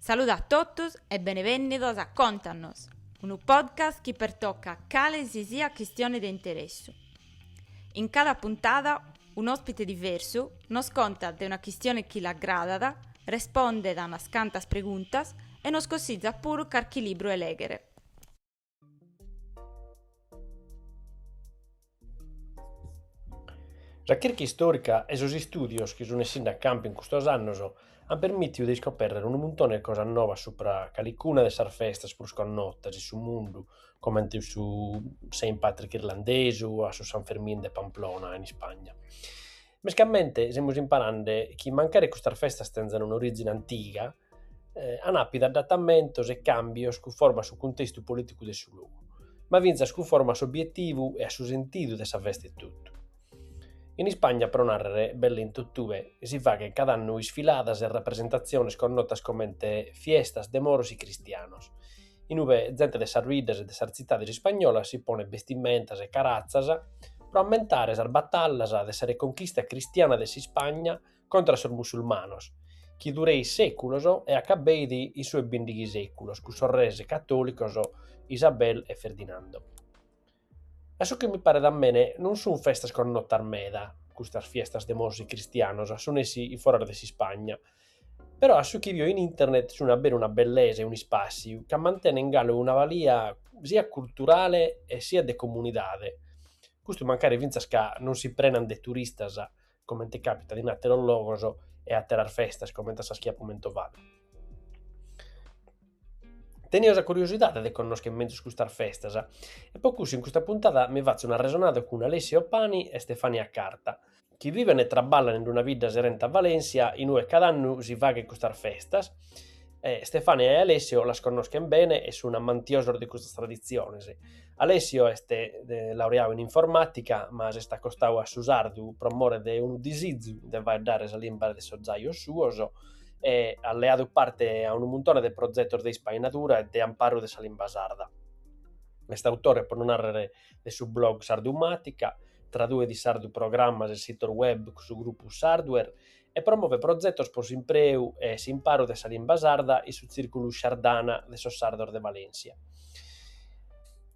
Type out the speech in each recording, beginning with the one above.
Saluda a todos e benvenutos a Contanos, un podcast che pertocca cale sia questione di interesse. In cada puntata, un ospite diverso nos conta di una questione che l'aggrada, risponde a unas cantas preguntas e nos consiglia pure qualche libro a leggere. La cerchia storica e i studios che sono essendo a campo in questo anno hanno permesso di scoprire un montone di cose nuove sopra calicuna delle feste pur sconnotte sul mondo, come su Saint Patrick irlandese o su San Fermin de Pamplona in Spagna. Mescamente stiamo imparando che mancare queste feste tengono un'origine antica, hanno adattamenti e cambi che forma sul contesto politico del suo luogo, ma vince che forma su obiettivo e su sentito della festa e tutto. In Spagna, per narrare belle in tuttube, si fa che cada anno sfiladas e rappresentazioni connotas come fiestas de moros y cristianos. In ove gente de sarrides e de sarcitades spagnolas si pone vestimentas e carazzas per aumentare as batallas de sa reconquista cristiana de Spagna contra os musulmanos, che durei seculos e accabeidi i suoi bindighi seculos, cus sorrese cattolicos Isabel e Ferdinando. Adesso che mi pare da me, non sono feste con notar meda, queste feste de moros cristianos, sono essi fuori di Spagna. Però adesso che io in internet sono avere una bellezza e un spazio che mantiene in gallo una valia sia culturale e sia di comunità. Questo magari vince che non si prendono dei turisti, come ti capita di nattero logos e a terar feste, come ti sa schiappamento vado. Tenia la curiosità di conoscere meglio queste feste e poi in questa puntata mi faccio una resonata con Alessio Pani e Stefania Carta, che vivono e traballano in una vita serenta a Valencia, in cui cada anno si va a queste feste. Stefania e Alessio la conoscono bene e sono amantiosi di queste tradizioni. Alessio è laureato in informatica, ma si sta costando a Susardu promore di un disizio di dare la lingua del soggiaio suo, e alleato parte a un montone di progetti di spainatura e di amparo di lingua sarda. Questo autore può narrare del suo blog Sardumatica, traduce di sardu programma del sito web su gruppo Sardware e promuove progetti per l'impreu e l'imparo della lingua sarda e sul circolo Sardana del Sardor de Valencia.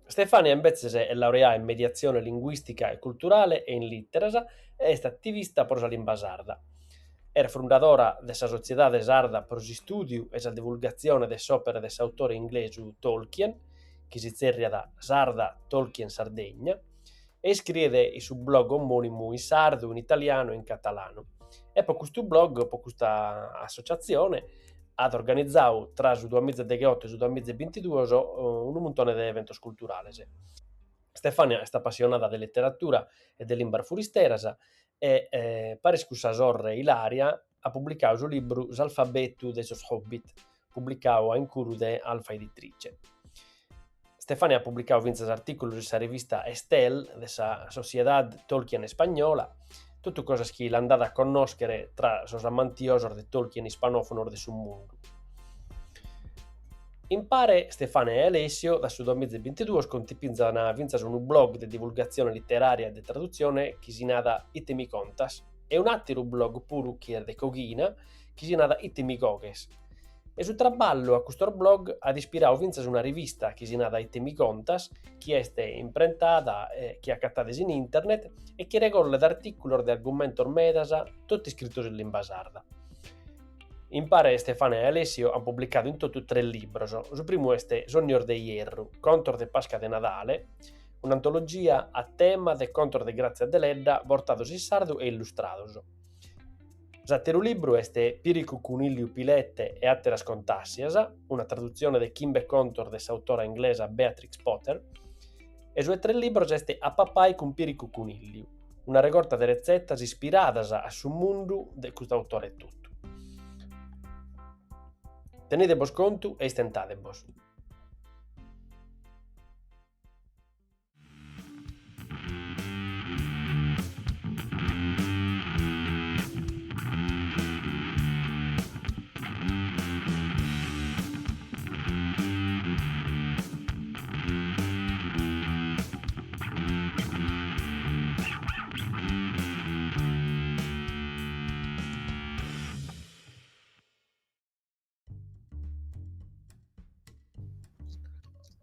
Stefania invece è laureata in mediazione linguistica e culturale e in literatura e è attivista per la lingua sarda. È fondatora della Società de Sarda per lo studio e la divulgazione delle opere dell'autore inglese Tolkien, che si cerca da Sarda Tolkien Sardegna, e scrive il suo blog omonimo in sardo, in italiano e in catalano. E per questo blog, per questa associazione, ha organizzato tra il 2018 e il 2022 un montone di eventi culturali. Stefania è appassionata di letteratura e di lingua furisteras e pare che sa sorre Ilaria ha pubblicato il suo libro L'alfabeto dei Hobbit, pubblicato in curu de Alfa Editrice. Stefania ha pubblicato 20 articoli nella rivista Estel della Società Tolkien Spagnola, tutto cose che l'ha andata a conoscere tra i amantiosi di Tolkien ispanofono del suo mondo. Impare Stefania e Alessio da su 2022 contipizzano un blog di divulgazione letteraria e di traduzione che si nada Itemi Contas e un altro blog puro che è di Coghina che si nada Itemi Goges. E sul traballo a questo blog ha ispirato una rivista che si nada Itemi Contas che è imprentata che è accattata in internet e che regola l'articolo di argomento medasa tutti scritti in lingua sarda. Impare Stefania e Alessio hanno pubblicato in tutto 3 libri. Il primo è Sognior de Hierro, Contor de Pasca de Nadale, un'antologia a tema de Contor de Grazia de Ledda, portato in sardo e illustrato. L'altro libro è Piricu Cunilliu Pilette e Atteras Contassias, una traduzione di Kimbe Contor dell'autora inglese Beatrix Potter, e sui 3 libri è A Papai con Piricu Cunilliu, una raccolta di ricette ispirate sul mondo di questo autore tutto. Tenete vos conto e istentate vos.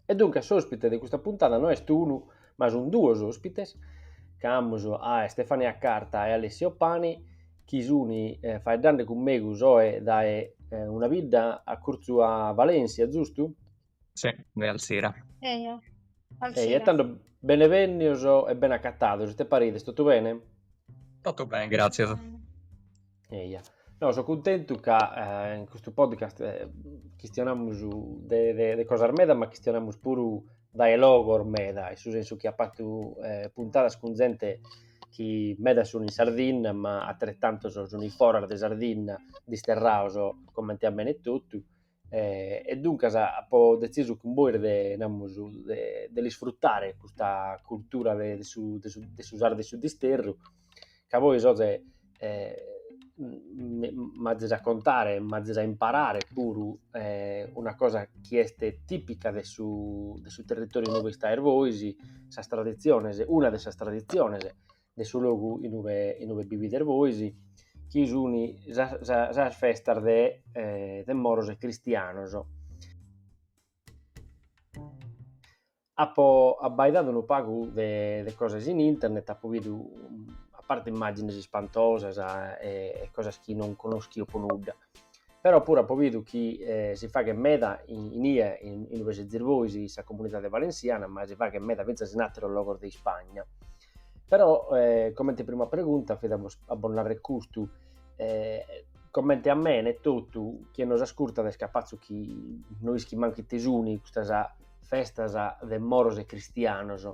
E dunque, l'ospite di questa puntata non è uno, ma sono due ospites, che abbiamo a Stefania Carta e Alessio Pani, che sono faeddando con me da una vita a Corso a Valencia, giusto? Sì, al sera. Io, al E sera. tanto benevennio e ben accattato, te parete, tutto bene? Tutto bene, grazie. No, sono contento che in questo podcast chiestioniamo di cose armeda, ma chiestioniamo pure dai logo armeda, nel senso che ha fatto puntate con gente che meda sono in Sardegna, ma altrettanto sono in fuori di Sardegna, di Sterrauso, come ti bene tutto. E dunque ho deciso con voi di sfruttare questa cultura di usare di sterro, che a voi so se mazze a contare, mazze a imparare pure una cosa che è tipica del suo territorio in cui sta Ervoisi, una delle tradizioni del suo luogo in cui vive Ervoisi, che sono le feste de moros e cristianos. Ho abbaitato un paio di cose in internet, ho visto a parte immagini spantose e cose che non conosco con nulla. Però pure ho visto che si fa che meda in invece di voi la comunità valenciana, ma si fa che meda pensa in altro luogo di Spagna. Però come te prima pregunta, fidamo abbonare gusto, commenti a me e tutto che non ascolta da scapazzo che noi che manchi tesuni questa festa de moros e cristianos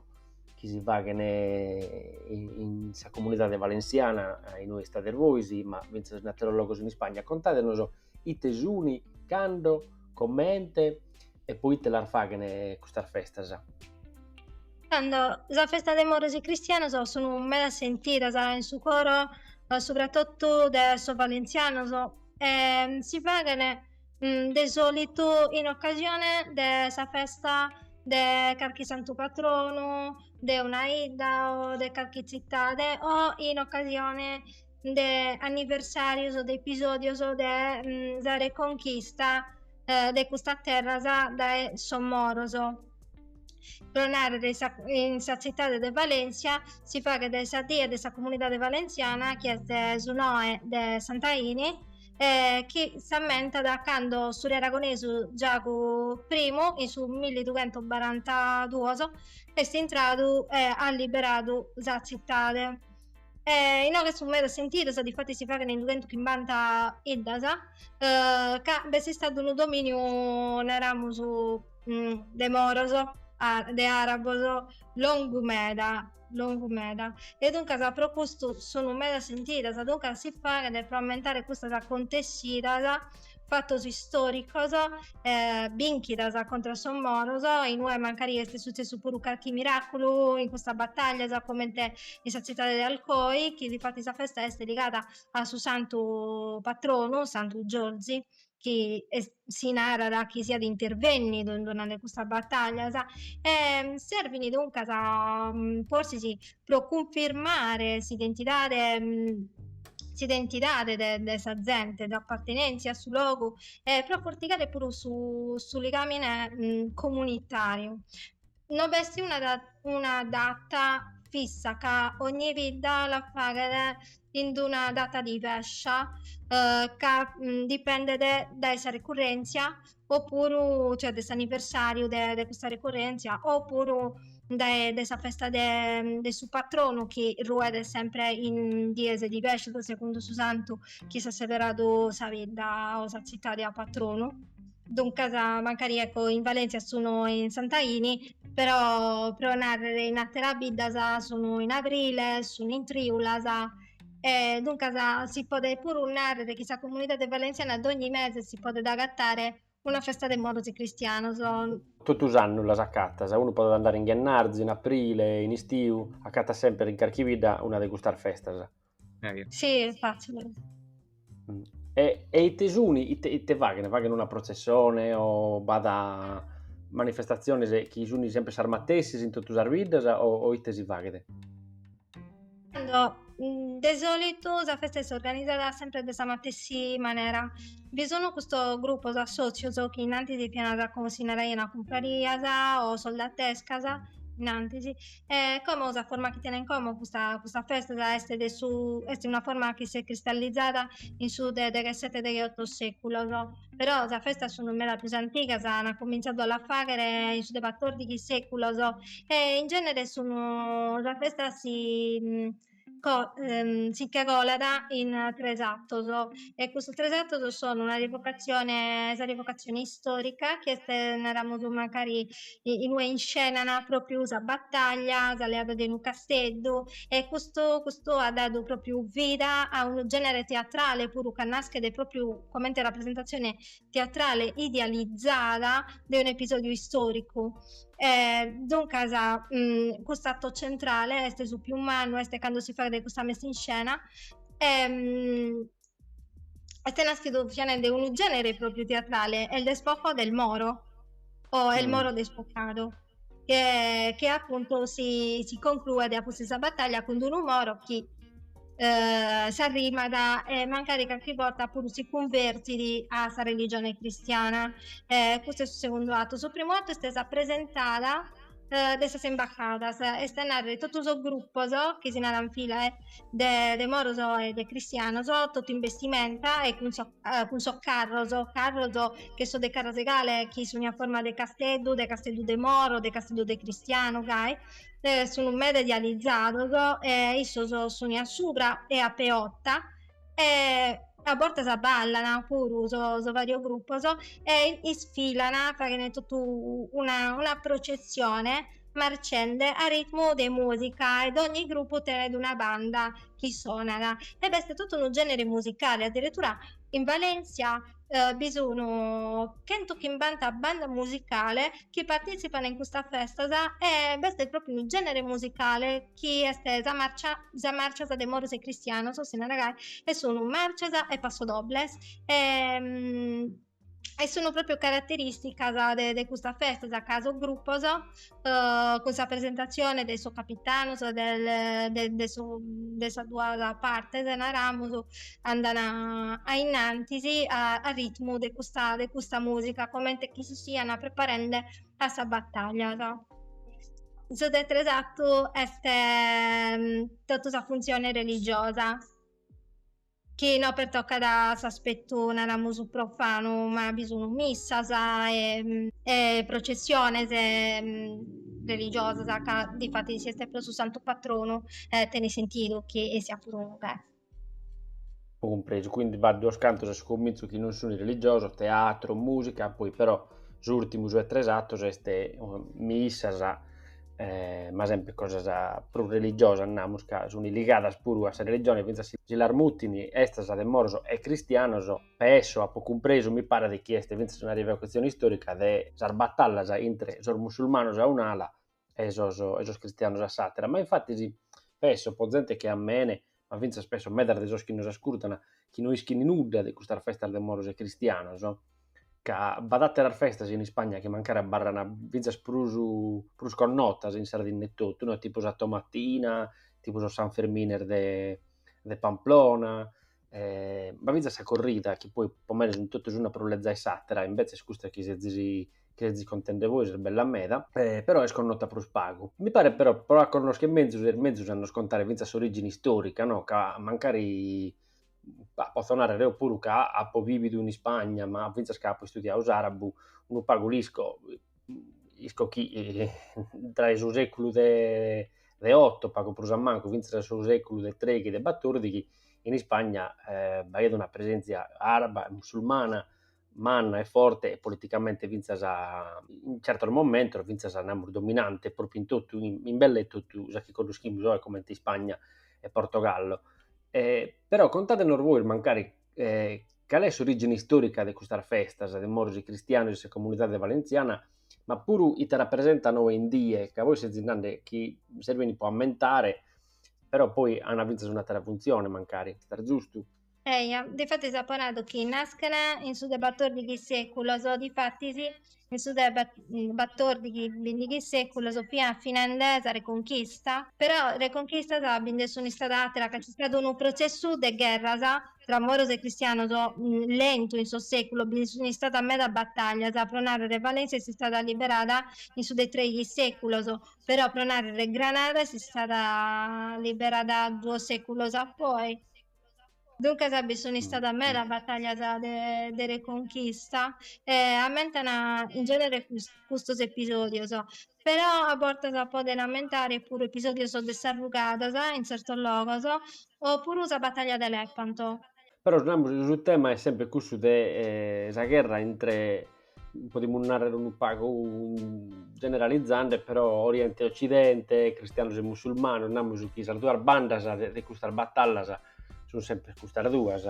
che si va in sa comunità valenciana in noi sta Voisi, ma vince naturalogos in Spagna. Contatenos i tesuni, quando, commente e poi te la fagene questa festa. Quando la festa dei moros e cristianos sono meda sentita in su coro, soprattutto adesso valenziano, si fanno di solito in occasione della festa de qualche santo patrono, de una ida o de qualche città, o in occasione de anniversarios o de episodios o de la reconquista de questa terra da Sommoros. Tornare in sa città de Valencia si fa che dessa dia dessa comunità valenciana che è de Zunoe de Santaini che si ammenta da quando sul aragonese Giacomo I in su 1242 è entrato e ha liberato la città. In ora su mera sentire difatti si fa che nel 250 Iddasa che è stato un dominio neramo su de Moroso de Arabos Longumeda e dunque la proposto sono mera sentita dunque si fa che per aumentare questa contessita fattos storico vinchita contro Sommoros in noi magari è successo pure qualche miracolo in questa battaglia come in questa città di Alcoi che di fatto questa festa è legata al suo santo patrono Santo Giorgi che si narra che sia di intervenni durante questa battaglia servono dunque forse si può confermare l'identità di questa gente, di appartenenza sul luogo, però porticare pure su legame comunitario. Non vesti una data fissa che ogni vita la fa in una data diversa che dipende da questa ricorrenza oppure cioè da questo anniversario di questa ricorrenza oppure da questa festa del suo patrono che ruota sempre in diese diverse secondo suo santo che si è celebrato sa vita o sa città di patrono. Dunque magari ecco in Valencia sono in Santaini però narrare in altre vita sono in aprile sono in Triula dunque si può pure narrare che questa comunità valenciana ad ogni mese si può adattare una festa dei moros e cristianos tutti usano la saccata, uno può andare in Gennarzi, in aprile, in estiu, accata sempre in Carchivida una di queste feste. Sì, è facile. E i tesuni, te vagano una processione o vada manifestazioni che i tesuni sempre sarmatessi in tutti i vidas o i tesi vaghe? Di solito la festa è organizzata sempre della stessa maniera vi sono questo gruppo da socios che innanzi di pianata come si narra una compraria o soldatesca innanzi come usa forma che tiene in comune questa festa da essere su è una forma che si è cristallizzata in su del 7 del 8 secolo no? Però la festa sono mera più antica hanno cominciato a fare in su 14 secolo so, e in genere sono la festa si cagola in tre atti so, e questi tre atti sono una rievocazione storica che eravamo magari in scena proprio usa battaglia, alleato di un castello e questo ha dato proprio vita a un genere teatrale pure che nasce proprio come rappresentazione teatrale idealizzata di un episodio storico. Dunque, questo atto centrale è su più umano, è quando si fa questa messa in scena. È nasciuto di un genere proprio teatrale, è il despojo del Moro, o il Moro despojado, che appunto si conclude a questa battaglia con un Moro che si arriva da magari qualche volta pure si converti alla religione cristiana. Questo è il secondo atto. Sul primo atto è stata presentata dessas embajadas esternare tutto il gruppo so, che si in fila de moros e de cristianos tutto in vestimenta e con so carros che so de carros egale che sono in forma de castello de moro de castello de cristiano gai sono medializzato e sono a sopra e a peotta e a volte si ballano pure so vario gruppo e sfilano facendo tutta una processione marcende a ritmo di musica ed ogni gruppo tiene una banda che suona e questo è tutto un genere musicale addirittura in Valencia bisogna 100 che banda musicale che partecipano in questa festa e questo è proprio un genere musicale che è stata marcia de moros e cristianos o se non ragazzi e sono marcias e pasodobles e sono proprio caratteristiche di questa festa, da caso gruppo, con questa presentazione del suo capitano, del sua due parte, se narramos, andano a innanzi a ritmo di questa musica, come che si siano preparando a questa battaglia. So. Su detto esatto, è tutta questa funzione religiosa che no per tocca da s'aspetto una musu profano ma bisogno missa e processione religiosa di fatti si è sempre su santo patrono te ne sentito che sia pure un Compreso, quindi va due scantos su convinto che non sono religioso, teatro, musica, poi però l'ultimo su tre attos este missas ma sempre cose più religiose andiamo che sono legate pure a religione, pensa si l'armutini estas de morso e cristianos peso a po compreso mi pare di chieste pensa una rievocazione storica de sar battallas entre sos musulmanos a un'ala e sos cristianos a satera, ma infatti sì, spesso po' gente che ammene ma pensa spesso medar de sos che nos ascoltano che non ischini nuda di questa festa de moros e cristianos che badate las festas in Spagna che mancare barrana vizas prus connotas in Sardegna e tutto, no? Tipo sa Tomattina, tipo so San Ferminer de Pamplona, ma vizas sa corrida che poi pomeriggio in tutto una prolezza e satira, invece scusa che si contende voi, è bella meda, però è sconnota prus pago. Mi pare però conosco che mezzo hanno scontare vizas origini storica, no? Che mancari può suonare pure che a po' vivido in Spagna, ma pensa che poi studiare arabo, uno pagolisco, isco chi tra il secolo de 8, pago per manco, vince il secolo de 3 che de 14, in Spagna vedo una presenza araba, musulmana, manna e forte e politicamente vince in un certo momento, vince un dominante proprio in tutto, in belle tutto, già che conosciamo come in Spagna e Portogallo. Però contatemi voi, magari, qual è l'origine storica di questa festa, dei moros e cristiani, della comunità valenciana, ma pure ti rappresentano in die, che voi siete zindande che servono può aumentare, però poi hanno vinto una terza funzione, magari, sta giusto? Difatti si è parlato che nascono in su debattori secolo, so difatti sì, in su debattori di secolo, so fino a finlandese reconquista, però reconquista sa, quindi sono stata altra, che c'è stato un processo di guerra, sa, tra moros e cristiano, so, lento in suo secolo, quindi sono stata a metà battaglia, sa, pronare re Valencia si è stata liberata in su dei tre secolo, so, però pronare re Granada si è stata liberata 2 secoli poi. Dunque sarebbe sono stata a me la battaglia de Reconquista e a me in genere questo episodio so. Però a volte si può lamentare pure episodi so di sarrugata in certo luogo so, oppure usa battaglia dell'Epanto. Però sul tema è sempre questo de sa guerra entre potremmo narrare un pago generalizzante, però Oriente e Occidente, cristianos e musulmanos, namus chi sas duas bandas de custas batallas sono sempre custas duas.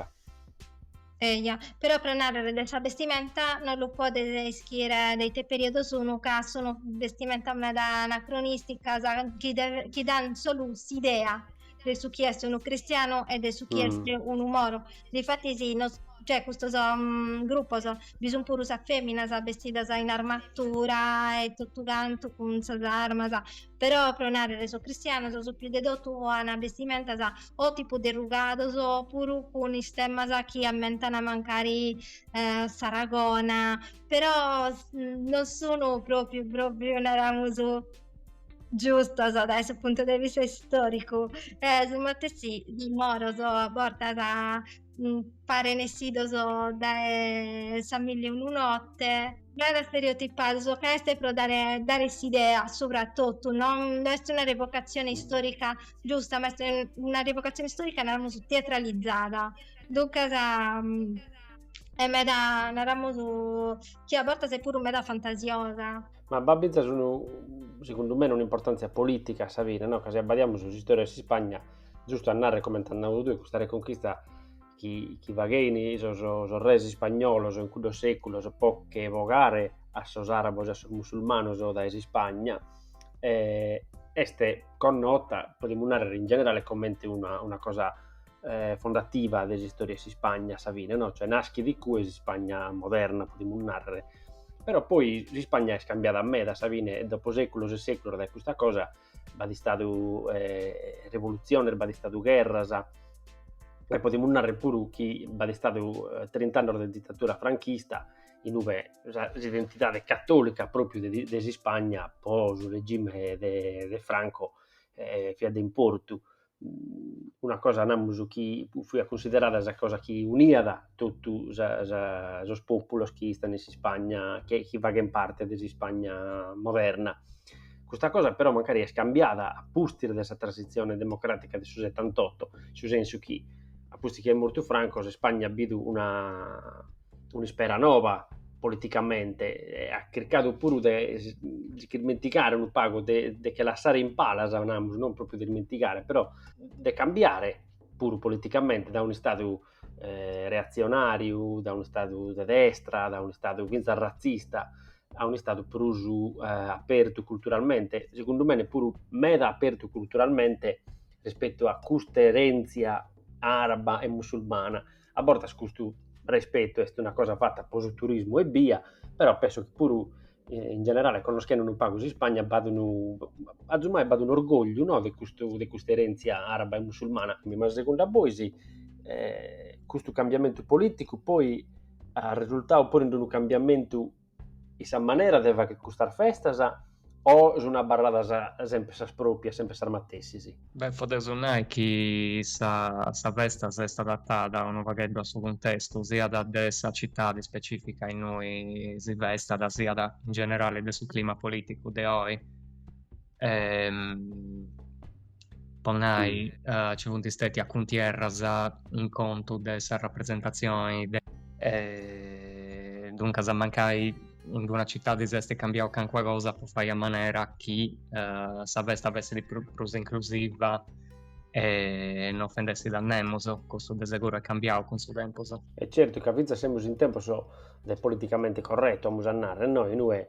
Però per narrare della vestimenta non lo può descrivere dei te periodo sono che sono vestimenta meda anacronistica che danno solo un'idea su chi è un cristiano e su chi è un umoro. Difatti sì, cioè questo gruppo bisogna pure usare femmina vestita in armatura e tutto canto con arma però per narrare su cristiano sono più dedotto a una vestimenta o tipo derugato oppure con i stemma che ammentano magari Saragona però non sono proprio una ramuso giusto da questo punto di vista storico insomma sì di moro a porta da fare nessido da San Mille una notte non era stereotipato questo è per dare idea soprattutto non è una revocazione storica giusta ma è una revocazione storica teatralizzata dunque è meda che a volte sei pure meda fantasiosa. Ma Babiza sono, secondo me, un'importanza politica, Savina, no? Che se abbadiamo su storia di Spagna, giusto a narrare come hanno tu questa reconquista chi vagheni, so resi spagnoli, in quello secolo, so poche vogare a sos arabos e a sos musulmanos da Spagna, este connota, potremmo narrare in generale come una cosa fondativa della storia di Spagna, Savina, no? Cioè nasce di cui Spagna moderna, potremmo narrare. Però poi la Spagna è scambiata a me da Savine e dopo secoli e secoli da questa cosa va di stato rivoluzione, va di stato guerra e potremmo narrare pure che va di stato 30 anni di dittatura franchista in cui l'identità cattolica proprio di Spagna poi sul regime di Franco fino in porto una cosa che fu considerata una cosa che unia da tutti i popoli che stanno in Spagna, che va in parte della Spagna moderna. Questa cosa però magari è scambiata a postire della transizione democratica del 78, nel senso che a posti che è morto Franco, Spagna ha avuto un'ispera nuova politicamente, ha cercato pure di dimenticare un pago che lasciare in pala, non proprio di dimenticare, però di cambiare pure politicamente da un stato reazionario, da uno stato di destra, da uno stato razzista, a un stato più aperto culturalmente, secondo me pure meno aperto culturalmente rispetto a questa erenza araba e musulmana. A volte questo rispetto è una cosa fatta per turismo e via, però penso che pure in generale conoscendo un pago in Spagna vado un orgoglio, no, di questa erenza araba e musulmana, ma secondo voi sì, questo cambiamento politico poi ha risultato pure in un cambiamento in sa maniera deve che costare festa o è una barrata sempre sa spropria, sempre sa mattessi, sì. Beh, potevo dire che sa festa è stata adattata a un vaghetto al suo contesto, sia da questa città di specifica in noi si vesta, sia da in generale del suo clima politico di oggi. Poi ci sono stati a Cuntierras in conto delle rappresentazioni, dunque se mancai in una città di esiste cambiare qualche cosa per fare in maniera che sa festa avesse di più inclusiva e non offendesse da nemoso, questo di sicuro è cambiato con suo tempo. E certo, capite, siamo in tempo del politicamente corretto, a musannare, noi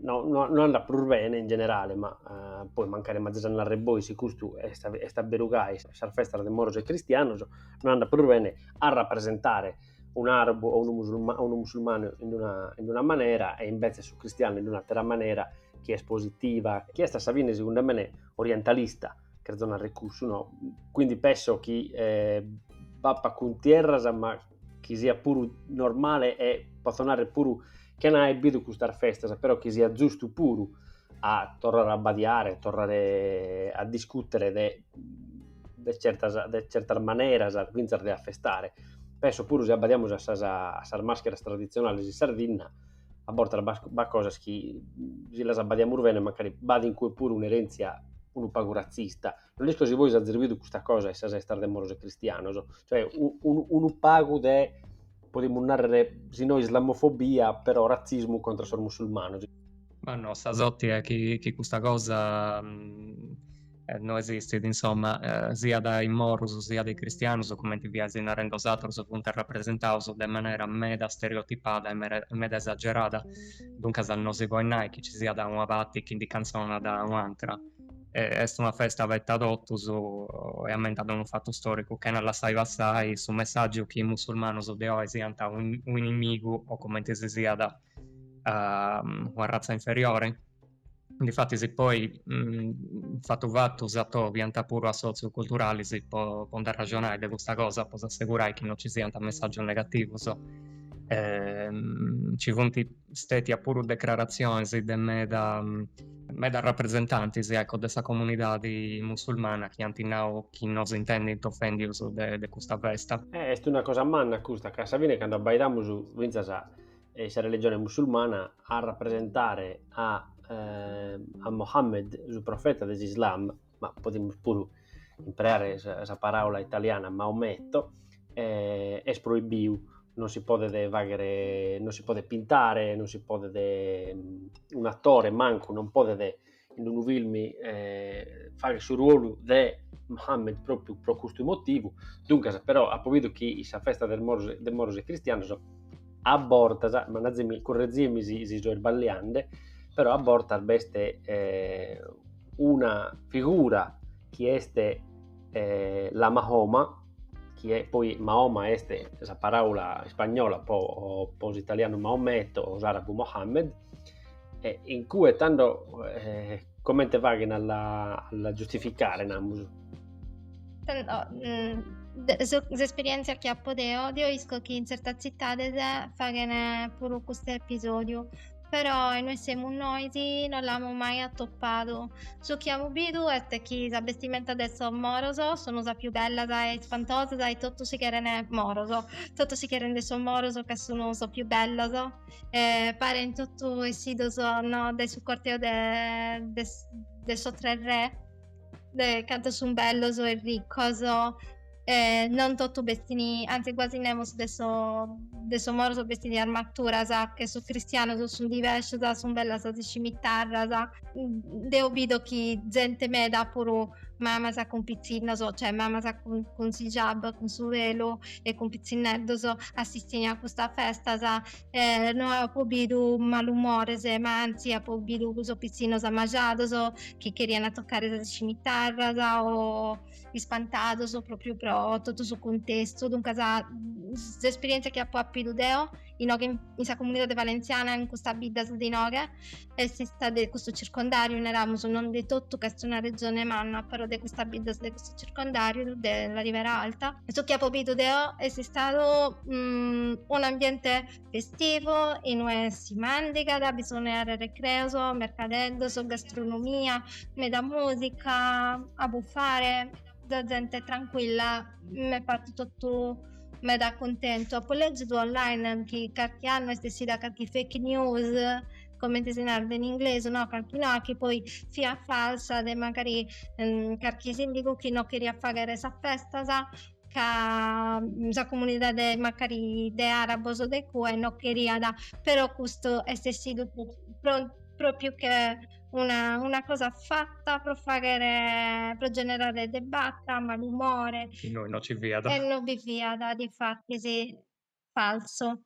non anda pur bene in generale, ma poi mancare mazzesano la reboi si custu e sta berugai, sa festa de moros e cristianos, non anda pur bene a rappresentare un arabo o un musulmano in una maniera e invece su cristiano in un'altra maniera, che è espositiva, che è sta Savine secondo me orientalista, che zona recurso, no? Quindi penso che pappa con tierra, ma che sia pure normale e possonare pure che non è bidu questa festa, però che sia giusto pure a tornare a badiare, tornare a discutere de certa maniera, a vincere a festare. Penso pure se abbadiamo a sas mascheras tradizionali di Sardegna, a borta ba cose che se le abbadiamo bene, magari badi in cui pure un'erenza un pago razzista. Non riesco se voi azzervido questa cosa e se star de moros e cristianos, cioè un pago de potremmo narrare sino islamofobia, però razzismo contro i musulmani. Ma no, Sasotti è che questa cosa non esiste, insomma, sia dai moros sia dai cristianos, come ti viesi narrando altros, appunto rappresentato in maniera meda stereotipata e meda esagerata. Dunque, non si può mai che ci sia da una parte che di canzone da un'altra. È una festa vetta d'ottus e aumentato un fatto storico che non la sai passare su messaggio che i musulmani sono un inimico o come ti si sia da una razza inferiore. Difatti se poi fatto vatto usato pianta pure a socioculturali si può andare a ragionare di questa cosa, posso assicurare che non ci sia un messaggio negativo. Ci sono stati pure dichiarazioni di meda rappresentanti ecco, di questa comunità di musulmana che hanno chi non si intende offendere di questa festa. È una cosa manna questa, che Savine quando abbaidamo su Vinzasa esa religione musulmana a rappresentare a Mohammed, il profeta dell'Islam, ma potremmo pure imparare questa parola italiana, Maometto, è proibito, non si può vagare, non si può pintare, non si può un attore manco non può in un film fare il suo ruolo di Mohammed proprio per questo motivo. Dunque, però, ha potuto che questa festa del moros e cristiano aborta, ma correggimi si sbagliando, però aborta beste una figura che è la Mahoma, che è poi Mahoma è la parola spagnola po italiano Maometto o arabo Mohammed, in cui tanto come te vaghen alla giustificare namus. L'esperienza che ho potuto, io visto che in certe città fanno pure questo episodio, però noi siamo noi non l'abbiamo mai attoppato. Ciò che abbiamo visto è che la vestimenta adesso moroso sono la più bella, dai, spantosa, dai, tutto si chiede moroso, tutto si chiede adesso moroso che sono più bella, pare in tutto il sito no, del suo corteo del suo tre re, canto su un bello, e ricco, non tutto vestiti, anzi quasi nemo adesso moro sono vestiti di armatura, che su cristiano sono diversi, sono bella di scimitarra, devo vedo che gente meda pure mamma sa con pizzino, cioè mamma sa con si hijab, con su velo e con pizzinetto, assistiamo a questa festa, non ho potuto malumore, ma anzi ho potuto questo pizzino mangiato, che querían toccare la scimitarra, o spantato proprio pro tutto su contesto, dunque l'esperienza che ha appido deo in questa comunità valenciana in questa vita di Noga e si sta di questo circondario in Erasmus, non di tutto che è una regione manna, però di questa vita di questo circondario della Rivera Alta. E ciò che ha capito deo è stato un ambiente festivo in cui si mandica, bisogna recreoso, mercadello, gastronomia, meda musica, a buffare, da gente tranquilla, mi è fatto tutto meda contento. Poi leggo online che qualche anno stessi da qualche fake news, come disegnare in inglese, no? Qualche no, che poi sia falsa, e magari qualche sindaco che non queria fare questa festa, che la comunità magari de arabos o de cui non queria da, però questo è stato proprio che una cosa fatta per generare dibattito, malumore E noi non ci veda. e non vi via di fatti sì, falso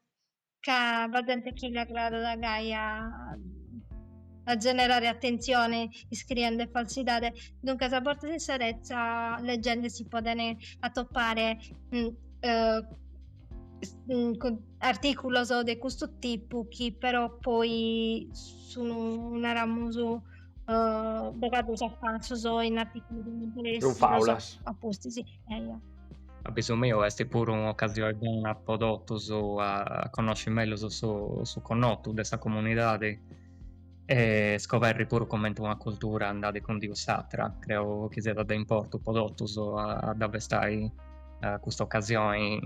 che va gente che gli aggrada da Gaia a generare attenzione iscriendo falsidade. Dunque, a porta sincerezza, leggende si podem toppare artículos de questo tipo che però poi non eramuso bogados a falsos o in articoli di interesse Non faulas. apposti, sì. Avviso mio, esti pure un'occasione buona podottos a conoscere meglio su connotto dessa comunidade e scoperri pure come una cultura andate con Dio Satra. Credo che sia da importo podottos ad avvestai questa occasione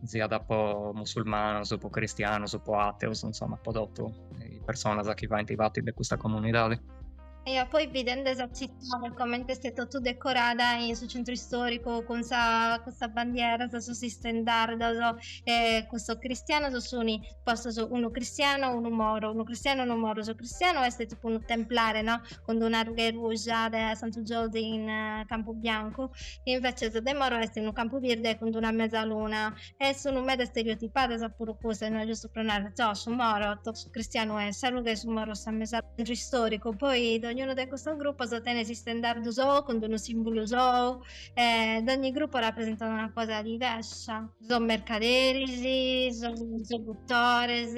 sia da po' musulmano, po' cristiano, po' ateo, insomma, podotto persone che va intivati di questa comunità. E poi vedendo esattamente come è stato tutto decorata in sul centro storico con questa bandiera, questo stendardo, questo cristiano sono posto uno cristiano, uno moro, uno moro, so cristiano è tipo un templare, no? Con una ruga rosa da Santo Giorgio in campo bianco, e invece de moro è in un campo verde con una mezzaluna, e sono meda stereotipate, sa pure cose, non è giusto pronare, su moro, su cristiano è, sa ruga su moro, sa mezzaluna, centro storico, poi ognuno di questo gruppo tiene si standard con uno simbolo ogni gruppo rappresenta una cosa diversa, sono mercaderi, sono dottori.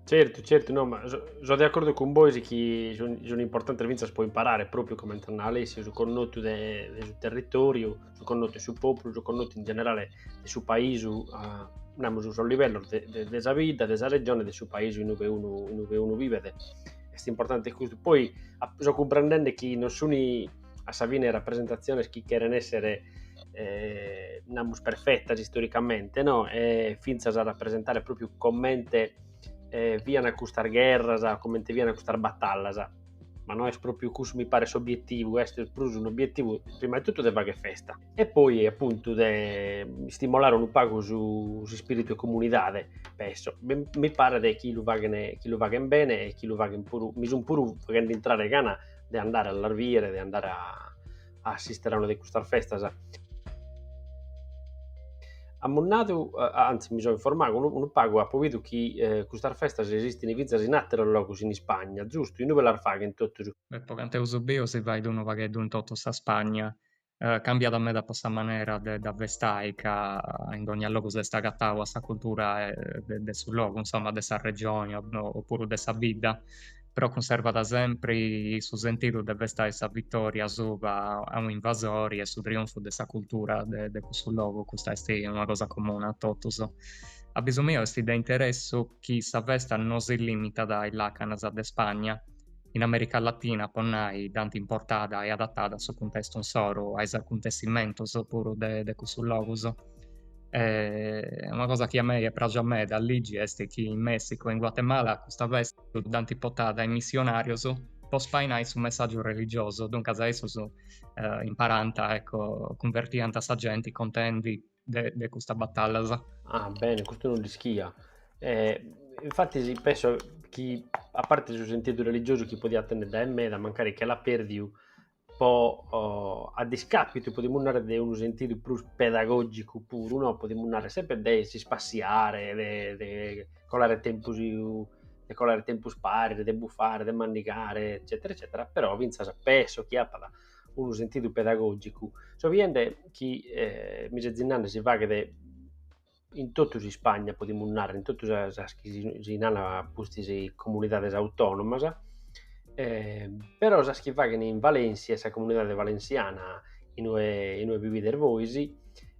Certo, no, ma sono d'accordo con voi che sono importanti le può imparare proprio come analisi su connotto del territorio, su connotto sul popolo, su connotto in generale sul paese, sul livello della vita, della regione, del suo paese in cui uno vive. È importante questo. Poi sto comprendendo che non sono a Savine rappresentazioni che chiedono essere perfette storicamente, no? E finza a rappresentare proprio commente viene a costare guerra, commente viene a costare battaglia, ma no, è proprio questo mi pare obiettivo, è un obiettivo prima di tutto della vaga festa e poi appunto di stimolare un pago su spirito e comunità. Penso, mi pare che chi lo va bene e chi lo va pure, mi sono pure facendo entrare gana di andare all'arviere, di andare a assistere a una di queste feste. A Monnato, anzi mi sono informato, un pago ha povuto che questa festa esiste in Ibiza in altri luoghi in Spagna, giusto? In dove la fa in tutto giù? Beh, quante uso bio se vai da uno vaghetto in tutto sta Spagna, cambia da me da questa maniera da vestaica, in ogni luogo se sta gattavo a sta cultura del sul luogo, insomma, dessa regione oppure dessa vita, però conserva da sempre il suo sentito di vestare questa vittoria sopra a un invasore e sul trionfo dessa cultura del questo luogo, questa è una cosa comune a tutti. A bisogno di interesse che questa festa non si limita dai lacanas de Spagna. In America Latina ponnai tanto importata e adattata a suo contesto soro, ai acontecimentos oppure de questo luogo. Una cosa che a me piace a me da lì è che in Messico e in Guatemala questa festa tanto portata ai missionari può spainare su messaggio religioso, dunque adesso imparando, ecco, convertendo a gente contenti di questa battaglia. Ah, bene, questo non rischia. Infatti penso che, a parte il suo sentito religioso, che poteva tenere da me, da mancare che la perdi un po' a discapito, potremmo andare da un sentito più pedagogico pure, no? Potremmo andare sempre da si spaziare, di colare tempo spari, di buffare, di mandicare, eccetera, eccetera, però vinza spesso chi ha uno sentito pedagogico. So viene che mi si va che in tutto in Spagna potremmo andare, in tutto si hanno posti comunità autonome, però si va che in Valencia, questa comunità valenciana, in noi vivere voi,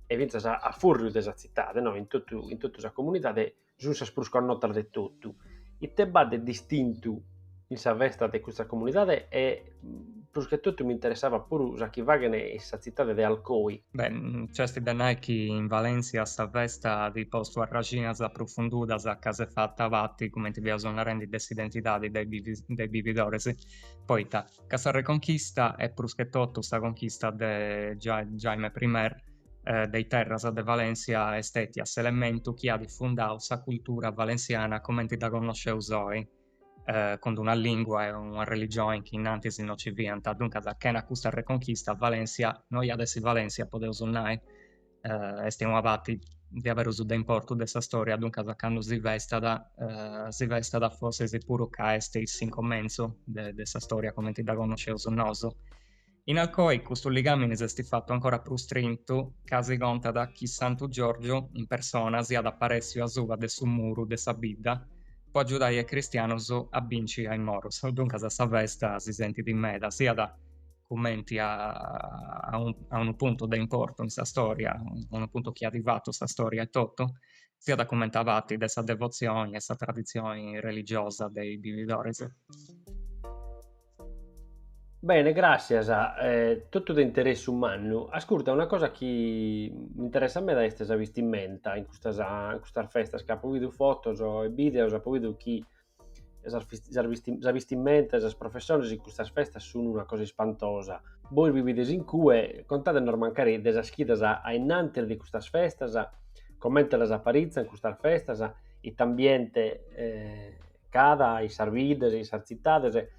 e vinza a fuori della città, no? In tutto questa comunità, giusto sprusco a notare di tutto. Il tema è distinto in vesta di questa comunità e perché tutto mi interessava pure che va che questa città di Alcoi. Beh, c'è da noi che in Valencia sta festa di posto a raginas approfondutas a case fatte avanti come ti sono rendi identità dei vividori. Poi questa reconquista è pruschetto sta conquista di Jaime I dei terras de Valencia esteti a elemento che ha diffondato questa cultura valenciana come ti da conosce usoi. Con una lingua e una religione che innanzi non ci viene, dunque da che questa reconquista a Valencia, noi adesso in Valencia possiamo usare, stiamo avanti di avere uso da importo dessa storia, dunque quando si vesta da forse si pure che este in commenso dessa storia come ti da conoscere su noso. In alcoi questo legame è fatto ancora più stretto, casi conta da chi Santo Giorgio in persona sia da apparecchio a suva del suo muro dessa bidda, può aiutare i cristiani a vincere ai moros. Dunque questa vesta si sente di meda, sia da commenti a un punto da importo in questa storia, un punto che ha arrivato questa storia e tutto, sia da commentavati dessa devozione e questa tradizione religiosa dei vividori. Bene, grazie. Tutto di interesse umano. Ascolta, una cosa che mi interessa a me da questa vestimenta in questa festa, che ho visto foto e video, ho visto che la vestimenta, le professioni in questa festa sono una cosa spantosa. Voi vivete in cui, contate normalmente delle schide a innanzi di questa festa, come le apparenze in questa festa, e ambiente cada, i servides, i sarcitades.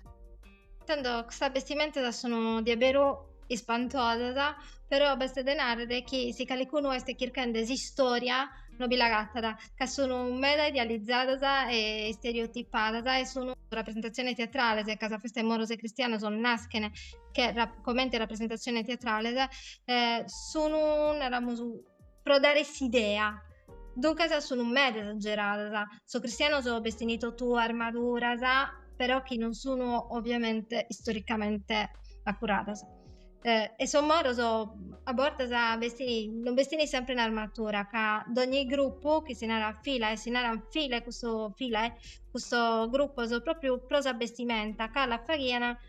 Tanto questa vestimenta sono di vero spantosa, però basta denare che se qualcuno sta cercando di storia, non vi la gatta, che sono mega idealizzata e stereotipata e sono rappresentazione teatrale, se casa festa moros e cristiano sono nascene che come rappresentazione teatrale, sono per dare idea. Dunque sono mega esagerata, so cristiano sono vestito tu armatura, però che non sono ovviamente storicamente accurate. E sono moroso a volte non vestiti sempre in armatura, che ad ogni gruppo che si narra fila e si narra fila questo gruppo sono proprio prosa vestimenta, che la farina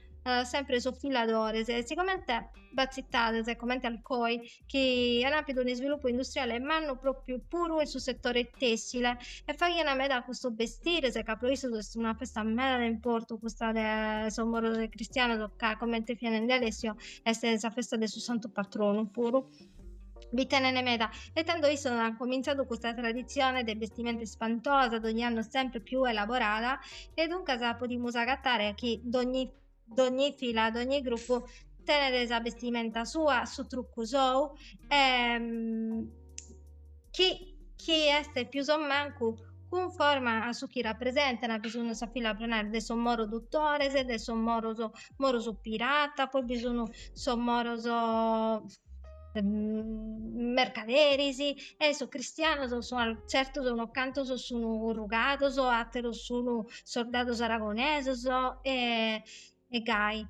sempre su filadores e sicuramente bazzittate come alcoi che hanno rapito di sviluppo industriale ma hanno proprio pure sul settore tessile e farina me da questo vestire se capisco che è una festa mera da importo questa del sommoro cristiano che come te viene di Alessio è la festa del suo santo patrono pure Vitene meda e tanto io sono cominciato questa tradizione del vestimento spantosa ogni anno sempre più elaborata e dunque possiamo agattare che d'ogni fila, ad ogni gruppo tenere la vestimenta sua su trucco suo chi è più o meno conforma a su chi rappresenta bisogna sapere prendere del sommoro dottore del sommoro moroso pirata poi bisogna sommoroso mercaderisi e so cristiano sono certo sono canto sono rugato altro sono soldato aragonese e gai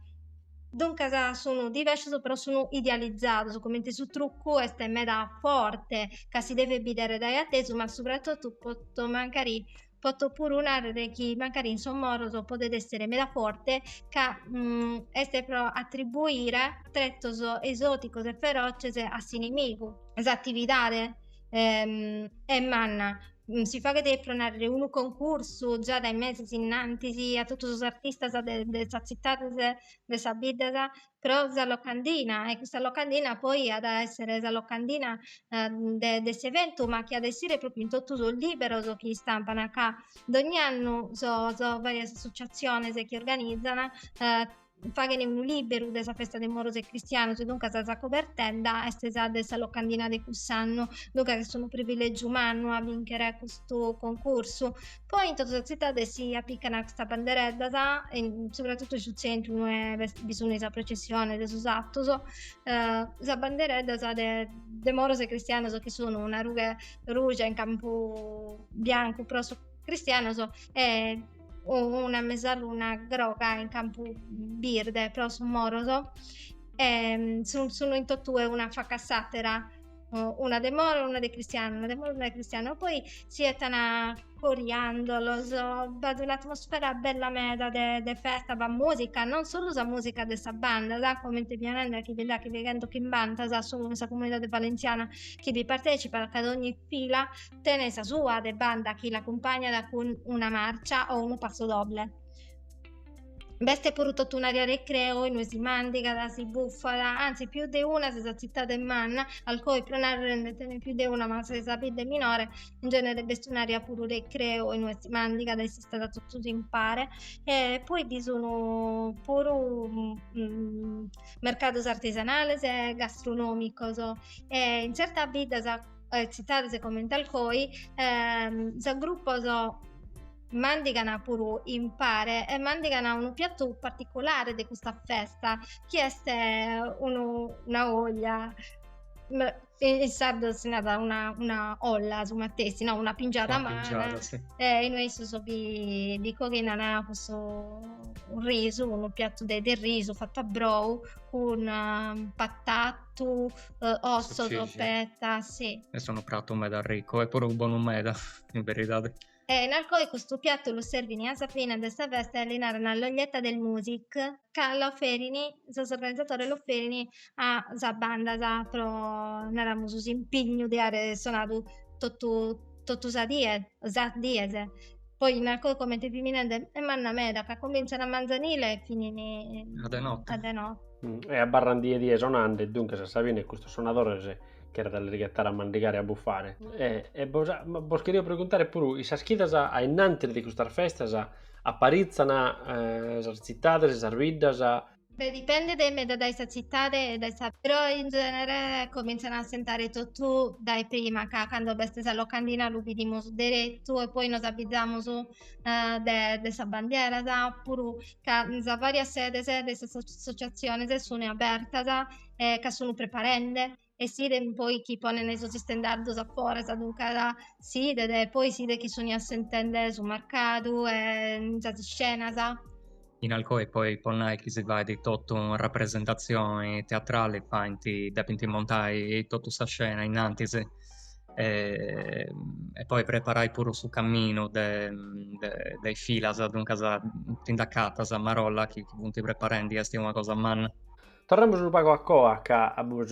dunque sono diversi però sono idealizzato come su trucco è meda forte che si deve vedere dai atteso ma soprattutto posso mancare posso pure unare che magari insomma potete essere meda forte che este pro attribuire trettos esoticos e feroces a si nemico esa attività e manna si fa che deve pronare un concorso già dai mesi innanzi a tutti gli artisti della città di Sabidesa però la locandina e questa locandina poi ha da essere la locandina di questo evento ma che ha da essere proprio in tutto il libero so che stampano ogni anno so varie associazioni che organizzano fagano un libero della festa dei moros e cristiani dunque la copertenda è stesa della locandina di quest'anno dunque che sono privilegio umano a vincere questo concorso poi in tutta la città si appiccano questa banderetta e soprattutto sul centro bisogna la processione del usatto la banderetta dei moros e cristiani che sono una ruga rugia in campo bianco però cristiano e una mezzaluna groga in campo birde però sono moroso sono in totue una facassatera una de moro e una de cristiano una de moro e una de cristiano poi si è coriandolo vado un'atmosfera bella meda de festa va musica non solo la musica de sta banda come ti viene che vede che vedendo che in banda solo questa comunità valenciana che vi partecipa ad ogni fila tiene sa sua de banda che l'accompagna da una marcia o un passo doble veste pure tutta un'area recreo in si mandica si buffa anzi più di una se sa città del manna al cui pronare rendetene più di una ma se sapete minore in genere veste un'area pure recreo in si mandica da si sta tutto si impare e poi bisogna pure mercato artigianale gastronomico e in certa vita città come in Talcoi, il gruppo mandigano pure impare e mandigano un piatto particolare di questa festa, che è una oglia. In sardo si nata una olla su mattessi, no, una pingiata a Una mano, pingiata, sì. e noi so di corinana questo un riso, un piatto del riso fatto a brow con patatto, osso, Saucisce. zoppetta, sì. E sono prato meda ricco, è pure un buon meda, in verità. E in alcol questo piatto lo servono a fine di questa festa e allenare l'oglietta del music che l'offerini, il organizzatore lo offerini a questa banda pro eravamo su impegno di aver suonato tutto sa diese. Poi in alcol come te piminente e manna meda che cominciano a manzanile e finini Ad notte. a de notte. E a barrandie di esonante, dunque se sapete questo suonatore che era dalle rigattare a mandigare e a buffare. E volevo preguntare pure, se schida a innanzi di questa festa, a Parizzana, esercitate, servidas, Beh, dipende dai sazitate e però in genere cominciano a sentire tutto dai prima, quando beste la locandina lo vediamo su diretto e poi noi abbiamo su dessa bandiera, oppure che in varie sedi delle associazioni sono aperte, che sono preparende e si poi chi pone nei suoi standard a fuori, dunque si poi si chi sono assentende sul mercato e in scena, In Alcoy poi ponnai che si va di tutto una rappresentazione teatrale, fanti da pinti montai tutta sta scena in antisi e poi preparai pure su cammino dei filas dunque tin da casa marolla che punti preparandi è una cosa man. Torniamo sul pago a Coa, che abbiamo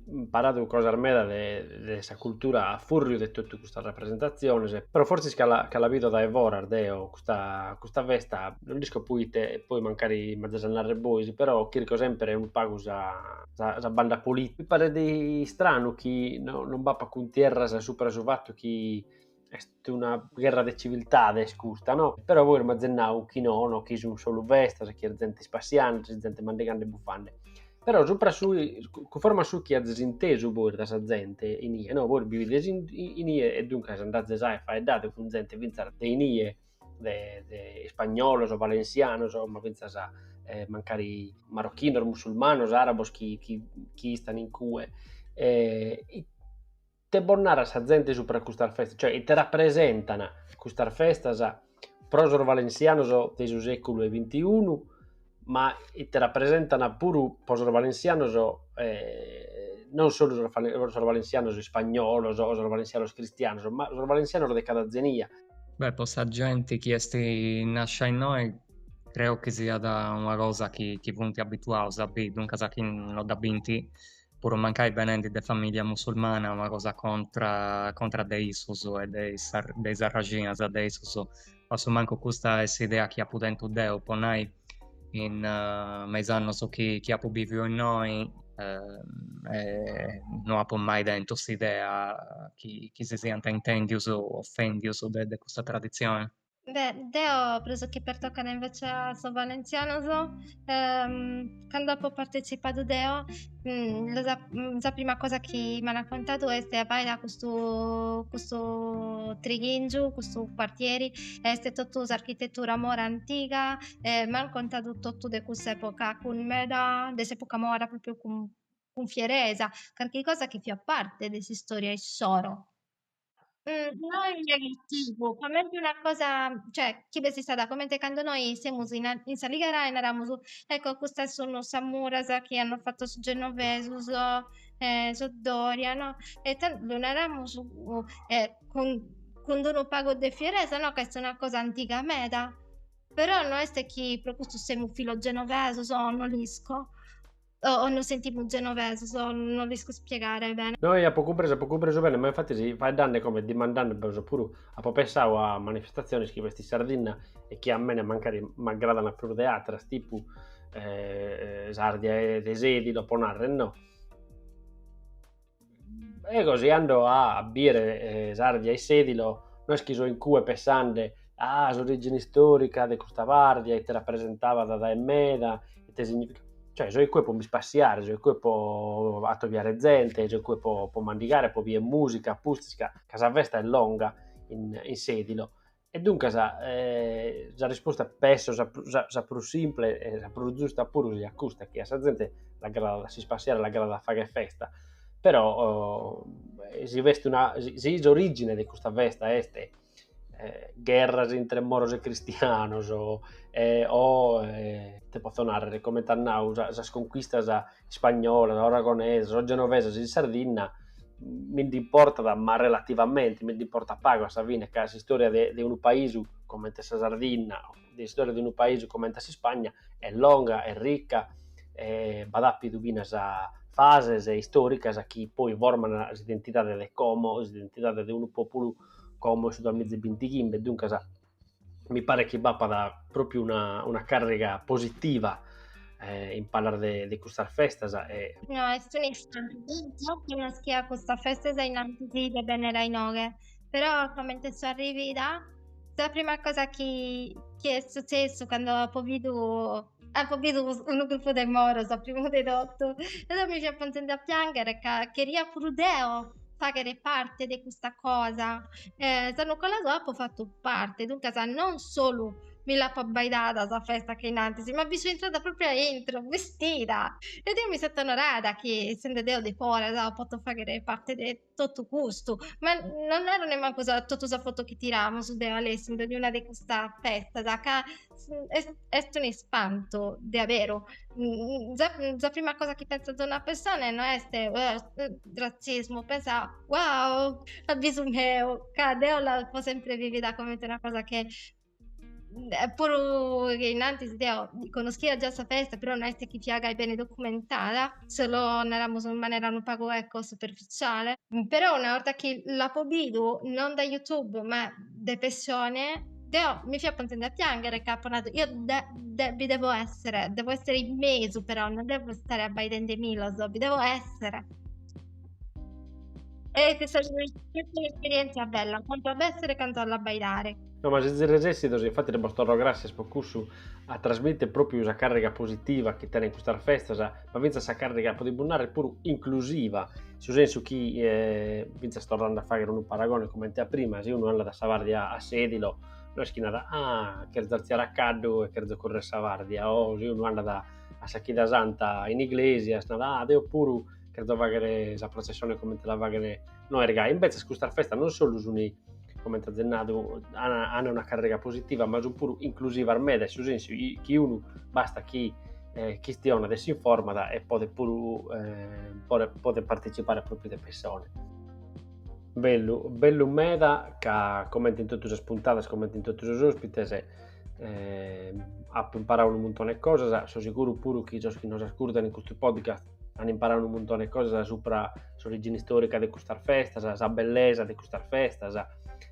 imparato cosa armeda della cultura a furrio di tutta questa rappresentazione, però forse che la vedo da evora, ardeo, questa festa, non dico poi magari mazzanare boisi, però chiedo sempre un pago za banda politica. Mi pare di strano che non va con tierra super sul fatto che è una guerra di civiltà, scusa, no? Però voi mazzennau chi no, chi sono solo vesta, chi è gente spaziante, gente mandigando buffande. Però sopra conforme su chi ha disinteso voi da sa gente in ie, no, voi vivi in ie e dunque se andate a fare date con gente vincere de in ie de spagnolo o valenciano o ma vincere magari marocchino, musulmano, arabo chi stanno in cue te bonnare sa gente sopra questa festa, cioè te rappresentano questa festa prosor valenciano del secolo XXI ma te rappresentano pure posero valencianos non solo posero valencianos spagnolos o posero valencianos cristianos, ma posero valencianos de cada zenia. Beh, possa gente che nasce in noi, credo che sia da una cosa che punti abituati a sapere, dunque sa chi non da binti, pure mancai venendo da famiglia musulmana, una cosa contra dei Isus e dei Sarraginas, dei Isus, ma su manco questa è l'idea che ha pudento Deo, ponai in mesanno so chi ha vivido in noi non ha mai dentro questa idea che si senta intendius o offendius di questa tradizione. Beh, Deo preso che per toccare invece a San Valenziano, quando ho partecipato Deo, la prima cosa che mi ha raccontato è che vai da questo trighingiu, questo quartiere, è tutto l'architettura mora antica, mi ha raccontato tutto di questa epoca con me da epoca mora proprio con fierezza, qualche cosa che fa parte della storia e soro. Noi negativo, come una cosa, cioè, chi è stata come te quando noi siamo in Saligara e eravamo su, ecco, queste sono Samuras che hanno fatto su Genovese, su Doria, no? E non eravamo su, con uno pago di Fieresa, no? Che è una cosa antica meta. Però noi ste chi, per questo siamo filo genovese, non lisco. O non sentivo genovese, non riesco a spiegare bene. Noi a poco preso bene, ma infatti si fa danni come dimandando pure a pensare a manifestazioni che questi sardina e che a me magari mi aggradano più di altre, tipo sardia e desedi, dopo narre, no. E così andò a bere sardia e sedilo, noi schiso in cue pensando l'origine storica di questa vardia e te rappresentava da Emeda e te significa cioè, so che può mi spassiare, so che può attoviare gente, so che può mandigare, può via musica, acustica, casa vesta è longa in sedilo. E dunque, la risposta penso, sa più semplice e sa più giusta pure si accusta, che a sa gente si spassiare la grada fare festa. Però si veste si origine di questa festa este guerras entre moros e cristianos te posso narrare come tannau las conquistas spagnolas, aragonesas, genovesas in Sardegna mi importa ma relativamente mi importa pago a Savine che la storia di un paese come la Sardegna, la storia di un paese come la Spagna è lunga, è ricca, badappi dubinas a fases storiche a chi poi formano l'identità del como, l'identità di un popolo come su 2025, dunque mi pare che va da proprio una carica positiva in parlare di questa festa. No, è stranissimo. Già che non schia questa festa sei innanzi di bene la inoghe, però come te so arrivi la prima cosa che è successo quando ho visto un gruppo di Moro, so primo dedotto, e mi fa contenta a piangere che ria prudeo fare parte di questa cosa. Sanno con la dopo ho fatto parte, dunque non solo mi l'ha abbaidata la festa che innanzi, ma mi sono entrata proprio entro, vestita. Ed io mi sono onorata che essendo Deo di fuori, ho potuto fare parte di tutto questo. Ma non era nemmeno cosa, tutta questa foto che tiravamo su Deo Alessandro di una di questa festa, da che è un espanto di avere. La prima cosa che pensa ad una persona non è razzismo, pensa wow, ha bisogno, che Deo la può sempre vivere come una cosa che pure che innanzi conosco già questa festa, però non è che fiaga bene documentata, solo in maniera un poco ecco, superficiale. Però una volta che la vedo, non da YouTube, ma da persone, mi fa contenta a piangere, caponato. Io vi devo essere in mezzo, però non devo stare a Biden de Milos, vi devo essere. E questa è un'esperienza bella, quanto a essere, quanto alla bailare. No, ma se resistito, infatti le bastano grazie spocussu a trasmettere proprio una carica positiva che tiene in questa festa, ma vince questa carica può buonare pure inclusiva, nel senso che vince sto andando a fare un paragone come te prima, se uno anda da Savardia a Sedilo, non è schiena che zarziare a Caddo e che correre a Savardia, o se uno anda a Sacchida Santa in Iglesia, devo pure che devo fare la processione come te la fare no, erga, invece questa festa non solo sono come aziendato hanno una carica positiva ma sono pure inclusiva al medio, nel senso che uno basta chi stiona adesso informa e può partecipare proprio le persone. Bello meda che commenti in tutte le spuntate, commenti in tutti gli ospiti ha imparato un montone di cose, sono sicuro pure che chi non ascoltano in questo podcast hanno imparato un montone di cose sopra l'origine storica di questa festa, la bellezza di questa festa,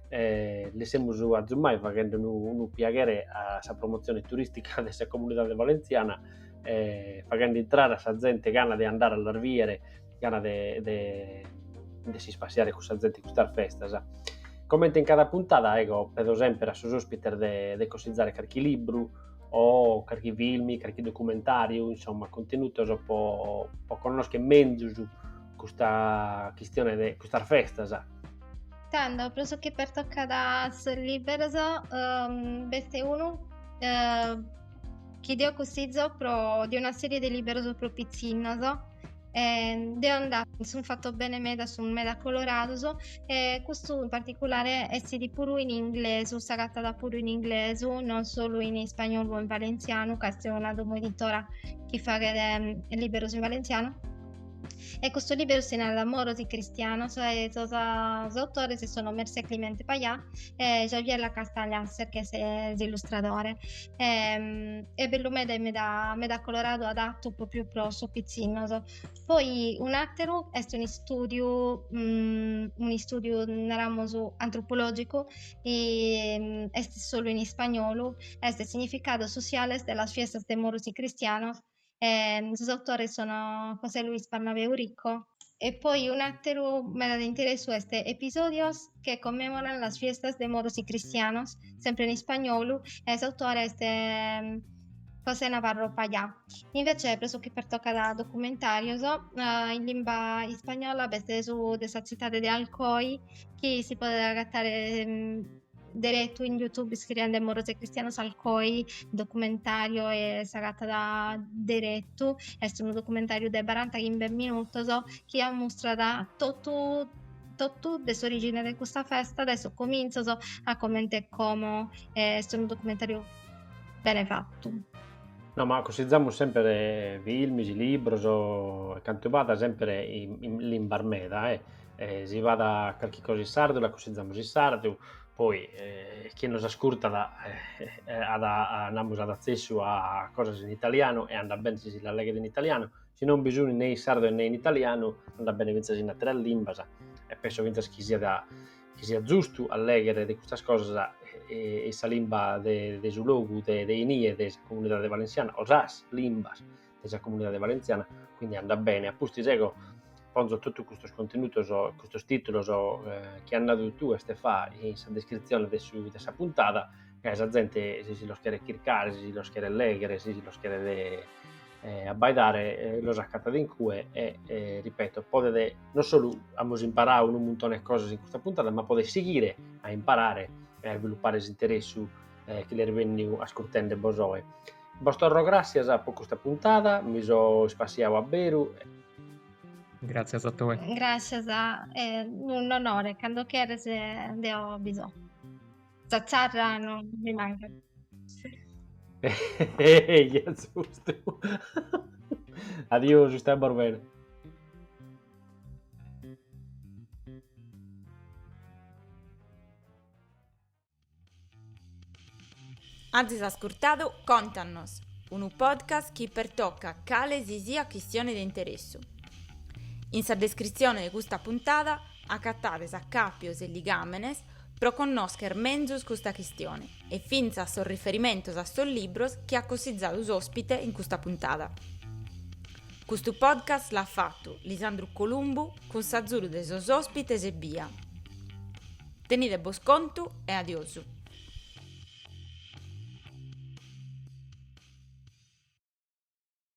le siamo mai facendo un piacere a questa promozione turistica della comunità valenciana, facendo entrare a gente gana di andare all'arviere, gana di si spaziare con questa gente in questa festa. Commenta in cada puntata, ecco, per esempio, a suoi ospiti di consigliare qualche libro o qualche film, qualche documentario, insomma, contenuto può conoscere meglio su questa questione di questa festa. Tanto, penso che per toccare sul libro, beste uno, che io consiglio di una serie di libri proprio piccino, devo andare, sono fatto bene meda su un meda colorato, e questo in particolare è pure in inglese, sarà da pure in inglese, non solo in spagnolo o in valenciano, che è una monitora che fa libero in valenciano. E questo libro si chiama Moros y Cristianos, e los autores sono Mercè Clemente Payà e Javier Castañas, che è l'illustratore. È bello me da colorato adatto proprio per i piccini. Poi un altro è un studio antropologico e è solo in spagnolo, è il significato sociale delle fiestas de moros y cristianos. Sus autores sono José Luis Bernabeu Rico. E poi un altro me da interesse è episodios que conmemoran las fiestas de moros y cristianos, sempre in spagnolo. Ese autore è José Navarro Payá. Invece, preso che per tocca da documentario, in lingua spagnola, beste su dessa citate de Alcoy, che si può agattare diretto in YouTube scrivendo Morose Cristianos Alcoy, documentario e sagata da diretto, è un documentario di 40 minuti che mostra da tutto dell'origine di questa festa. Adesso comincio a commentare come è un documentario bene fatto. No, ma consideriamo sempre film, libri, o canto vada sempre in Barmeda, si vada a qualche cosa in sardo, la consideriamo in sardo, poi chi non si ascolta andiamo ad accesso a cose in italiano e andrà bene se si la legge in italiano, se non bisogna né in sardo né in italiano, andrà bene vince in altre lingue, e penso vince che sia giusto a leggere di queste cose e sa limba de su logo de inie de sa comunità valenciana o sas limbas de sa comunità valenciana, quindi andrà bene. Appusti seguo pongo tutto questo contenuto questo titolo che hanno dato tu e Stefà in descrizione di questa puntata, che la gente se si lo schiere cercare, se si lo schiere leggere, se si lo schiere abbaidare, lo saccato in cui e ripeto, potete non solo imparare un montone di cose in questa puntata, ma potete seguire a imparare e a sviluppare l'interesse che le vengono ascoltando bosoe. Vostro grazie per questa puntata, mi sono spaziato a Beru. Grazie a te. Grazie, è un onore, quando chiede se ne ho bisogno. Ciacciarra non mi manca. Giusto. Addio, stai bene. Has ascoltato Contanos, un podcast che pertocca cale sia questione di interesse. In sa descrizione di questa puntata accattate a capios e ligamenes pro conoscer menzus questa questione e finza sul riferimento a sul libros che ha cosizzato l'ospite in questa puntata. Questo podcast l'ha fatto Lisandro Columbu con s'azzurro de sos ospites e via. Tenite bosconto e adiosu.